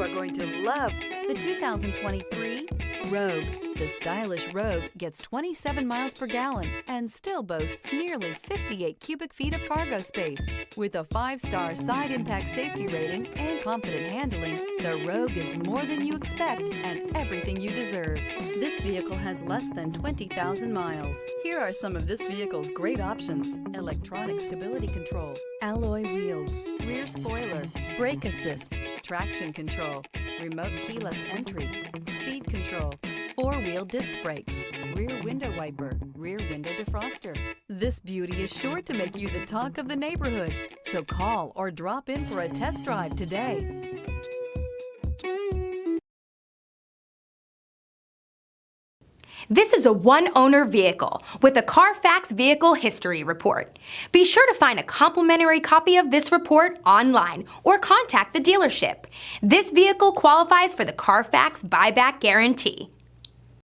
are going to love the 2023 Rogue. The stylish Rogue gets 27 miles per gallon and still boasts nearly 58 cubic feet of cargo space. With a 5-star side impact safety rating and confident handling, the Rogue is more than you expect and everything you deserve. This vehicle has less than 20,000 miles. Here are some of this vehicle's great options: electronic stability control, alloy wheels, rear spoiler, brake assist, traction control, remote keyless entry, speed control, 4-wheel disc brakes, rear window wiper, rear window defroster. This beauty is sure to make you the talk of the neighborhood. So call or drop in for a test drive today. This is a one-owner vehicle with a Carfax Vehicle History Report. Be sure to find a complimentary copy of this report online or contact the dealership. This vehicle qualifies for the Carfax Buyback Guarantee.